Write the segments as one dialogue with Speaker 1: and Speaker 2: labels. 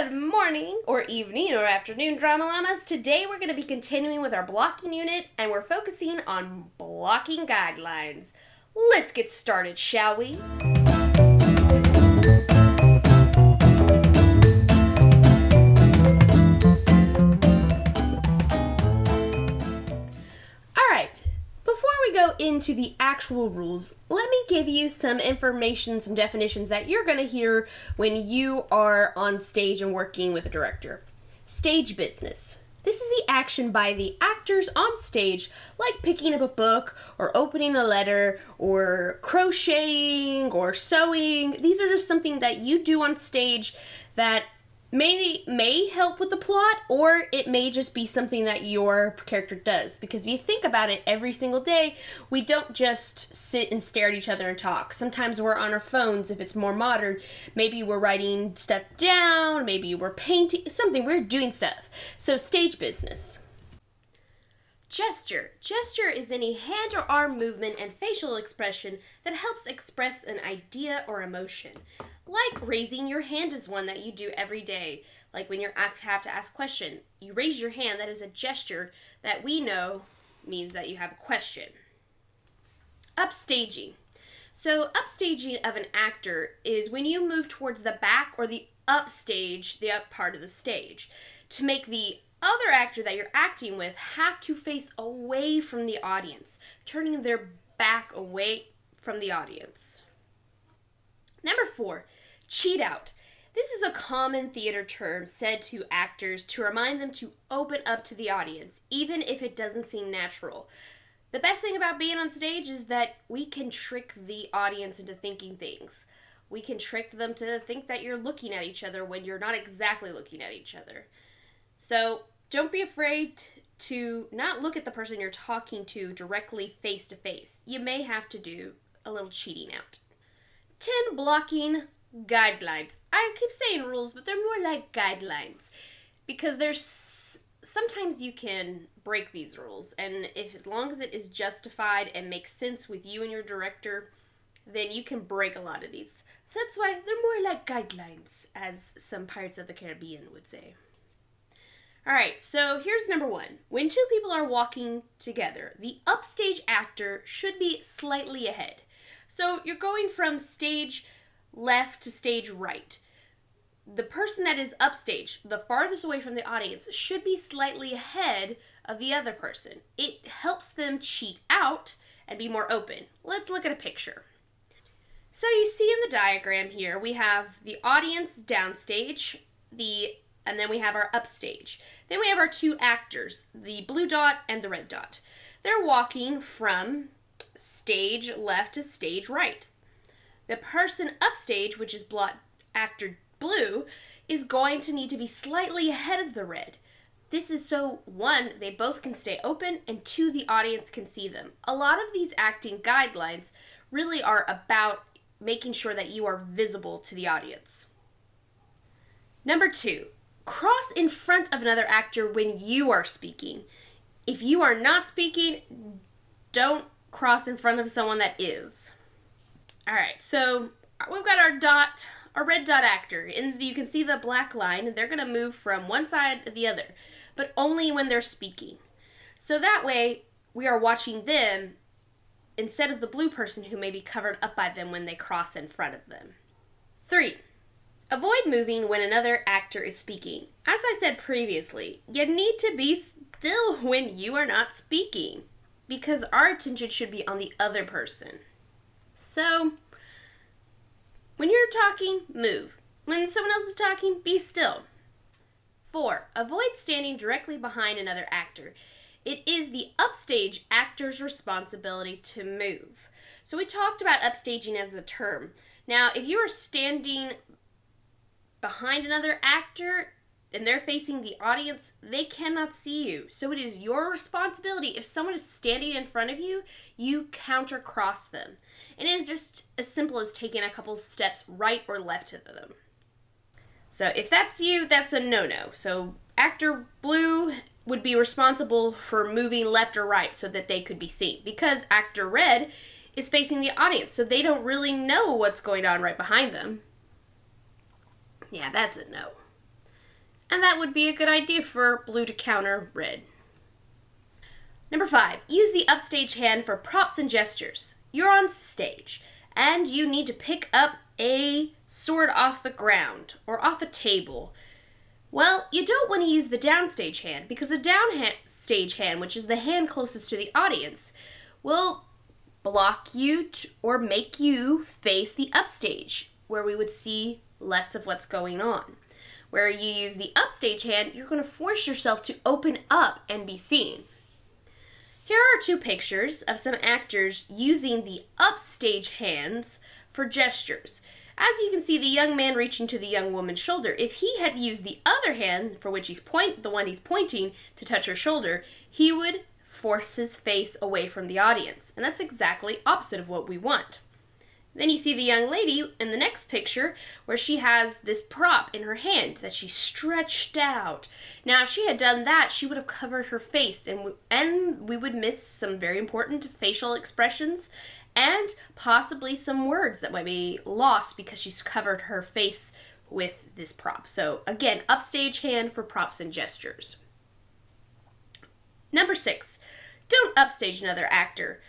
Speaker 1: Good morning, or evening, or afternoon, Drama Llamas. Today we're going to be continuing with our blocking unit, and we're focusing on blocking guidelines. Let's get started, shall we? Alright, before we go into the actual rules, let me give you some information, some definitions that you're going to hear when you are on stage and working with a director. Stage business. This is the action by the actors on stage, like picking up a book, or opening a letter, or crocheting, or sewing. These are just something that you do on stage that may help with the plot, or it may just be something that your character does. Because if you think about it, every single day, we don't just sit and stare at each other and talk. Sometimes we're on our phones if it's more modern. Maybe we're writing stuff down, maybe we're painting, something, we're doing stuff. So stage business. Gesture. Gesture is any hand or arm movement and facial expression that helps express an idea or emotion. Like raising your hand is one that you do every day. Like when you have to ask a question, you raise your hand. That is a gesture that we know means that you have a question. Upstaging. So upstaging of an actor is when you move towards the back or the upstage, the up part of the stage, to make the other actor that you're acting with have to face away from the audience, turning their back away from the audience. Number 4, cheat out. This is a common theater term said to actors to remind them to open up to the audience, even if it doesn't seem natural. The best thing about being on stage is that we can trick the audience into thinking things. We can trick them to think that you're looking at each other when you're not exactly looking at each other. So don't be afraid to not look at the person you're talking to directly face to face. You may have to do a little cheating out. 10 blocking guidelines. I keep saying rules, but they're more like guidelines because sometimes you can break these rules, and as long as it is justified and makes sense with you and your director, then you can break a lot of these. So that's why they're more like guidelines, as some Pirates of the Caribbean would say. Alright, so here's number 1. When two people are walking together, the upstage actor should be slightly ahead. So you're going from stage left to stage right. The person that is upstage, the farthest away from the audience, should be slightly ahead of the other person. It helps them cheat out and be more open. Let's look at a picture. So you see in the diagram here, we have the audience downstage, and then we have our upstage. Then we have our two actors, the blue dot and the red dot. They're walking from stage left to stage right. The person upstage, which is actor blue, is going to need to be slightly ahead of the red. This is so, 1, they both can stay open, and 2, the audience can see them. A lot of these acting guidelines really are about making sure that you are visible to the audience. Number 2, cross in front of another actor when you are speaking. If you are not speaking, don't cross in front of someone that is. Alright, so we've got our red dot actor, and you can see the black line, and they're going to move from one side to the other, but only when they're speaking. So that way, we are watching them instead of the blue person who may be covered up by them when they cross in front of them. 3. Avoid moving when another actor is speaking. As I said previously, you need to be still when you are not speaking, because our attention should be on the other person. So, when you're talking, move. When someone else is talking, be still. 4. Avoid standing directly behind another actor. It is the upstage actor's responsibility to move. So we talked about upstaging as a term. Now, if you are standing behind another actor and they're facing the audience, they cannot see you. So it is your responsibility. If someone is standing in front of you, you counter cross them. And it is just as simple as taking a couple steps right or left to them. So if that's you, that's a no-no. So actor blue would be responsible for moving left or right so that they could be seen, because actor red is facing the audience, so they don't really know what's going on right behind them. Yeah, that's a no. And that would be a good idea for blue to counter red. Number 5, use the upstage hand for props and gestures. You're on stage, and you need to pick up a sword off the ground or off a table. Well, you don't want to use the downstage hand, because the downstage hand, which is the hand closest to the audience, will block you or make you face the upstage, where we would see less of what's going on. Where you use the upstage hand, you're going to force yourself to open up and be seen. Here are 2 pictures of some actors using the upstage hands for gestures. As you can see, the young man reaching to the young woman's shoulder. If he had used the other hand, for which the one he's pointing, to touch her shoulder, he would force his face away from the audience. And that's exactly opposite of what we want. Then you see the young lady in the next picture where she has this prop in her hand that she stretched out. Now, if she had done that, she would have covered her face, and we would miss some very important facial expressions and possibly some words that might be lost because she's covered her face with this prop. So again, upstage hand for props and gestures. Number 6, don't upstage another actor.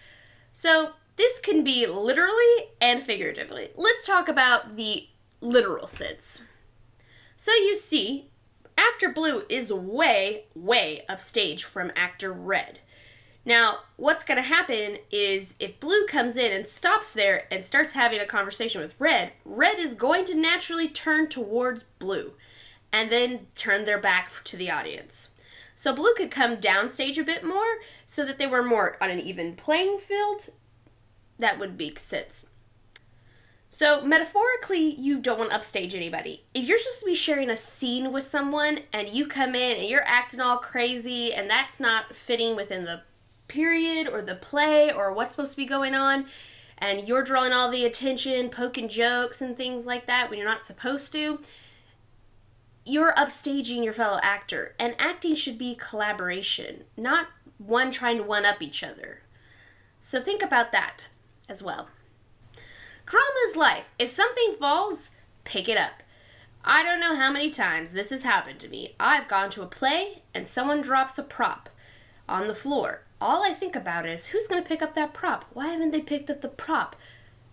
Speaker 1: So this can be literally and figuratively. Let's talk about the literal sense. So you see, actor blue is way, way upstage from actor red. Now, what's going to happen is if blue comes in and stops there and starts having a conversation with red, red is going to naturally turn towards blue and then turn their back to the audience. So blue could come downstage a bit more so that they were more on an even playing field. That would make sense. So metaphorically, you don't want to upstage anybody. If you're supposed to be sharing a scene with someone and you come in and you're acting all crazy and that's not fitting within the period or the play or what's supposed to be going on, and you're drawing all the attention, poking jokes and things like that when you're not supposed to, you're upstaging your fellow actor. And acting should be collaboration, not one trying to one-up each other. So think about that as well. Drama is life. If something falls, pick it up. I don't know how many times this has happened to me. I've gone to a play and someone drops a prop on the floor. All I think about is, who's going to pick up that prop? Why haven't they picked up the prop?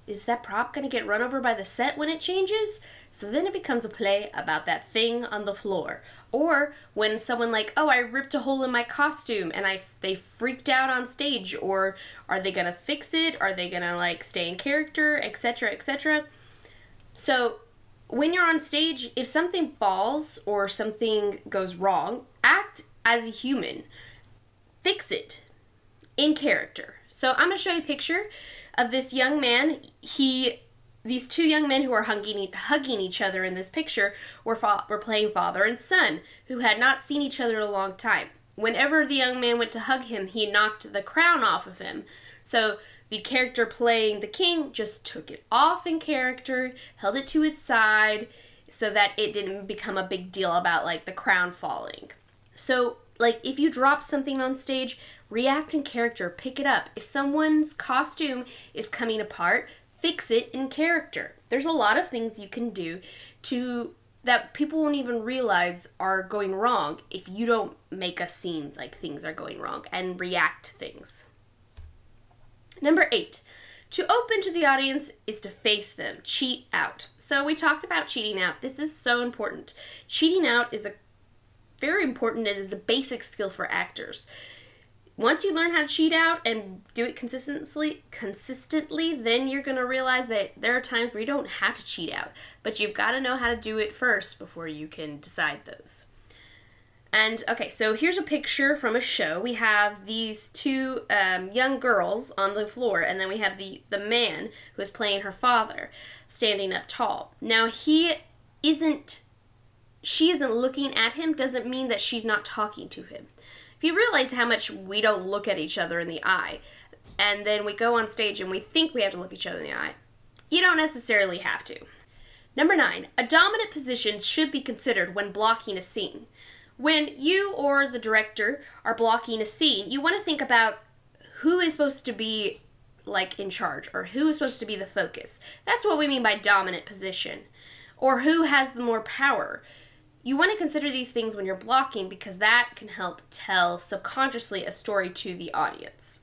Speaker 1: Is that prop going to get run over by the set when it changes? So then it becomes a play about that thing on the floor. Or when someone like, oh, I ripped a hole in my costume and they freaked out on stage. Or are they going to fix it? Are they going to like stay in character, etc., etc.? So when you're on stage, if something falls or something goes wrong, act as a human. Fix it in character. So I'm going to show you a picture of this young man. These 2 young men who are hugging each other in this picture were playing father and son, who had not seen each other in a long time. Whenever the young man went to hug him, he knocked the crown off of him. So the character playing the king just took it off in character, held it to his side, so that it didn't become a big deal about like the crown falling. So like if you drop something on stage, react in character, pick it up. If someone's costume is coming apart, fix it in character. There's a lot of things you can do that people won't even realize are going wrong if you don't make a scene like things are going wrong and react to things. Number 8, to open to the audience is to face them, cheat out. So we talked about cheating out. This is so important. Cheating out is very important. It is a basic skill for actors. Once you learn how to cheat out and do it consistently, then you're going to realize that there are times where you don't have to cheat out, but you've got to know how to do it first before you can decide those. And okay, so here's a picture from a show. We have these 2 young girls on the floor, and then we have the man who is playing her father standing up tall. Now she isn't looking at him doesn't mean that she's not talking to him. If you realize how much we don't look at each other in the eye, and then we go on stage and we think we have to look each other in the eye, you don't necessarily have to. Number 9, a dominant position should be considered when blocking a scene. When you or the director are blocking a scene, you want to think about who is supposed to be like in charge, or who is supposed to be the focus. That's what we mean by dominant position. Or who has the more power. You want to consider these things when you're blocking because that can help tell subconsciously a story to the audience.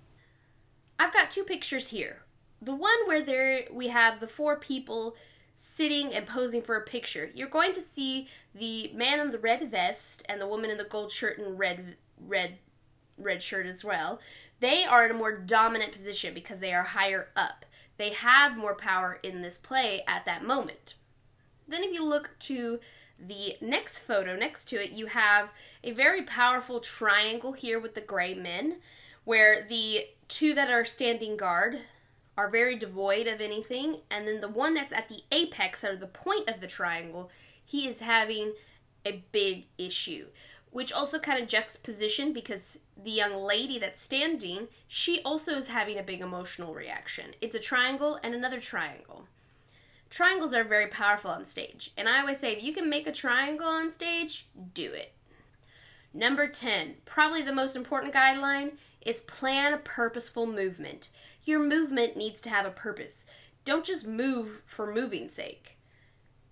Speaker 1: I've got two pictures here. The one where we have the four people sitting and posing for a picture. You're going to see the man in the red vest and the woman in the gold shirt and red shirt as well. They are in a more dominant position because they are higher up. They have more power in this play at that moment. Then if you look to the next photo next to it, you have a very powerful triangle here with the gray men, where the two that are standing guard are very devoid of anything, and then the one that's at the apex, or the point of the triangle, he is having a big issue, which also kind of juxtaposition because the young lady that's standing, she also is having a big emotional reaction. It's a triangle and another triangle. Triangles are very powerful on stage, and I always say if you can make a triangle on stage, do it. Number 10, probably the most important guideline, is plan a purposeful movement. Your movement needs to have a purpose. Don't just move for moving's sake.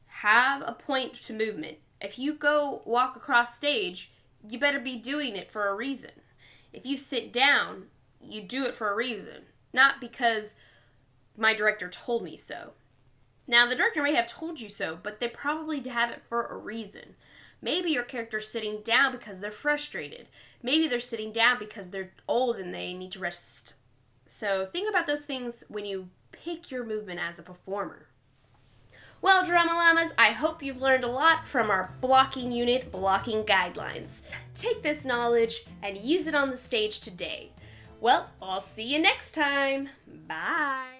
Speaker 1: Have a point to movement. If you go walk across stage, you better be doing it for a reason. If you sit down, you do it for a reason, not because my director told me so. Now, the director may have told you so, but they probably have it for a reason. Maybe your character's sitting down because they're frustrated. Maybe they're sitting down because they're old and they need to rest. So think about those things when you pick your movement as a performer. Well, Drama Llamas, I hope you've learned a lot from our blocking unit, blocking guidelines. Take this knowledge and use it on the stage today. Well, I'll see you next time. Bye.